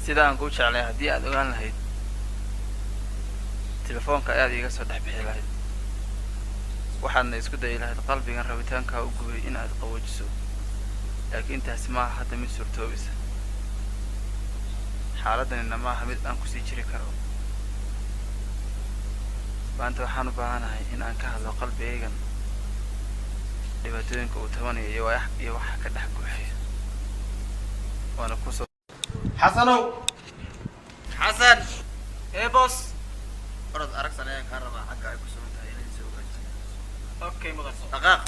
sidaan ku jeclay haddii aad ogaan lahayd telefoonka ayaad iiga soo dhex bixi lahayd waxaadna isku dayi lahayd qalbigan rabitaanka u gubay in aad qaboojiso laakiin taasi ma aha hadda mid suurtoobisa xaaladdanina ma aha mid aan kusii jiri karo maanta waxaan u baahanahay in aan ka hadlo qalbigaygan dhibaatooyinka uu tabanayo iyo waxa ka dhex buuxaya waana ku soo xasanow xasan boss orod arag sanayaan ka rabaa xagga ay ku soo tahay inay soo gaarto okay mudan dhaqaaq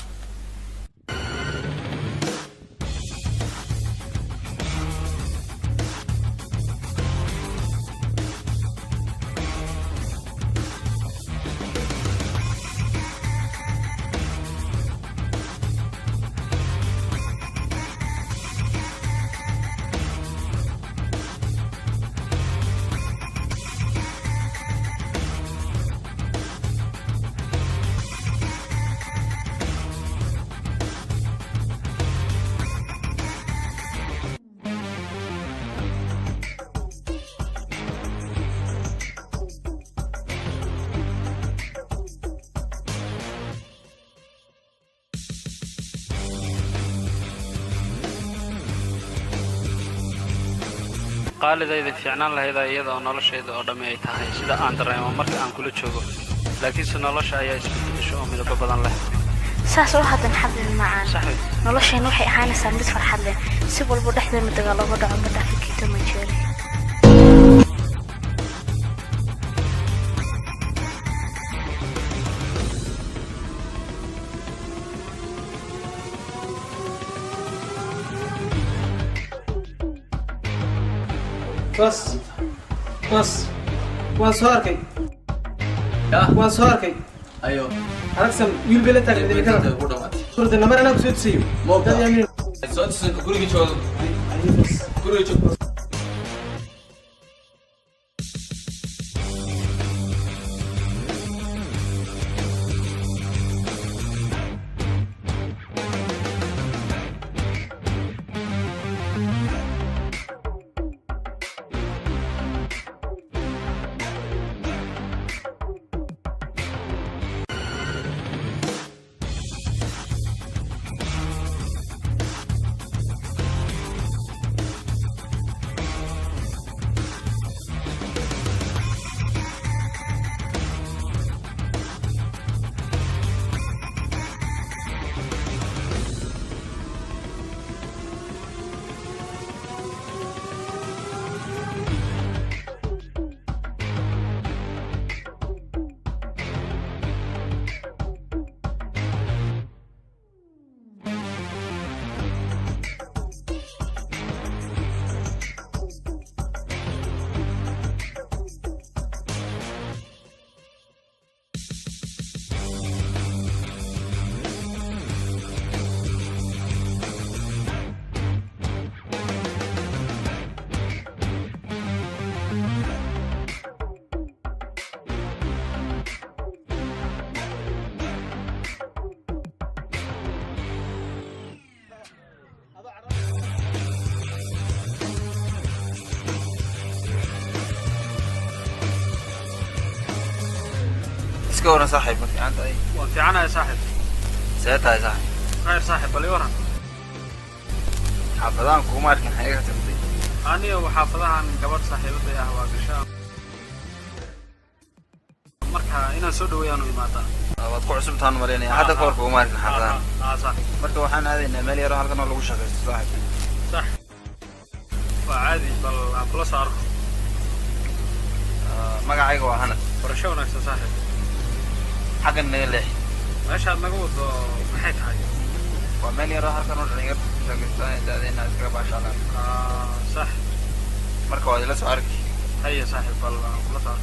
qaalidayda fiicnaan lahayd iyada oo noloshayda oo dhammi ay tahay sida aan dareemo marka aan kula joogo laakiinse nolosha ayaa isbedesho oo midabo badan leh saas oo hadan xadin macaan noloshayna waxay ahaanaysaa mid farxad leh si walba dhexdeena dagaal uga dhaco ma dhaafkito ma jeeri بس وصاركي وصاركي ايوه أكسم ويل بلتك اللي كذا صورة النمر أنا كنت سيو مو ده يمين صوت كل شيء كل شيء كورة صاحب في عندها أي وفي عنا يا صاحب ساعتها يا صاحب خير صاحب بل يورن حافظان كومار كان حقيقة تمضي أنا وحافظها عن قبل صاحبتي يا هوا قشام مركها إنا سودو ويانو يماتا وادقوا عصبتان مريني حتى كور كومار كان حافظان صح مركا وحان هذه إن مالي يروح هالكنا لغو شغل صاحب صح وعادي بل بلس عرق مقعيق وهنا برشونا يا صاحب حق النيلح ماشي هاد نقول محيط هاي ومالي يروح هالكنا لغو شغل دادين ناس كربا شغل صح مركا وادي لا سعرك هيا صاحب بل بلس عرق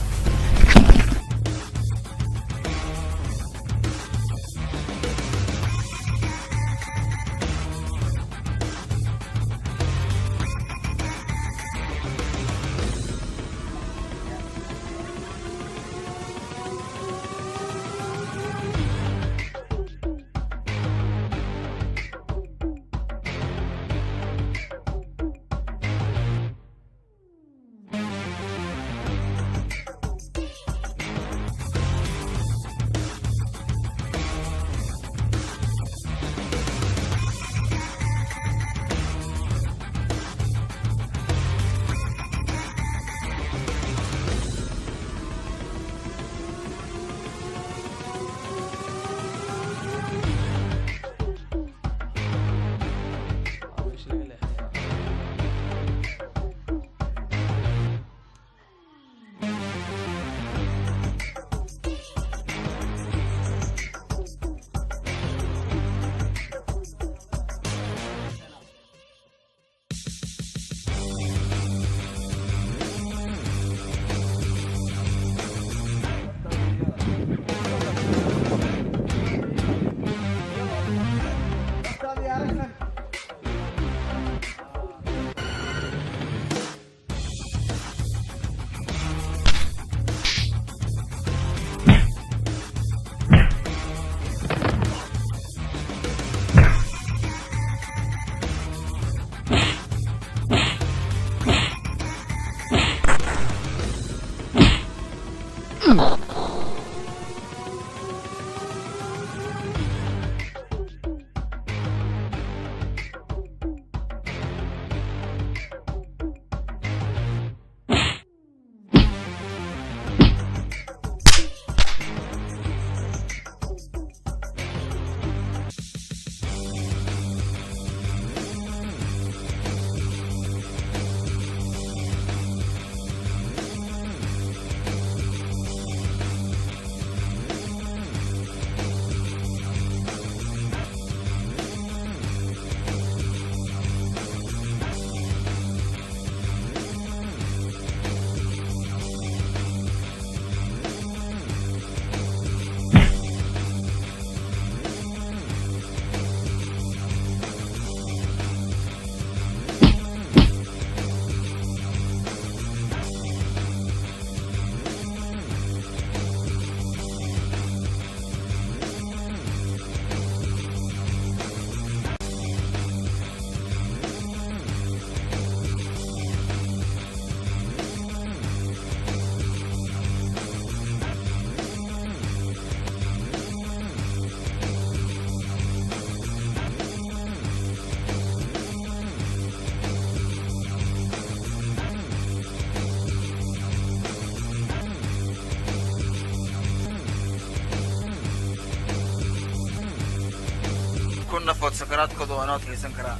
نفوت سكرات كذا وأنا أتكلم كرا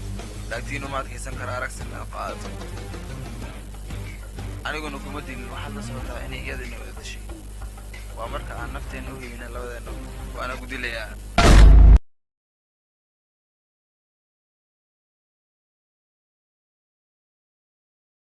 لكنه ما أتكلم كرا أركس النقاط أنا أقول لكم مدين واحد نصور إني يدني ولا شيء وأمرك عن نفتي إنه من الله وأنا قلت لي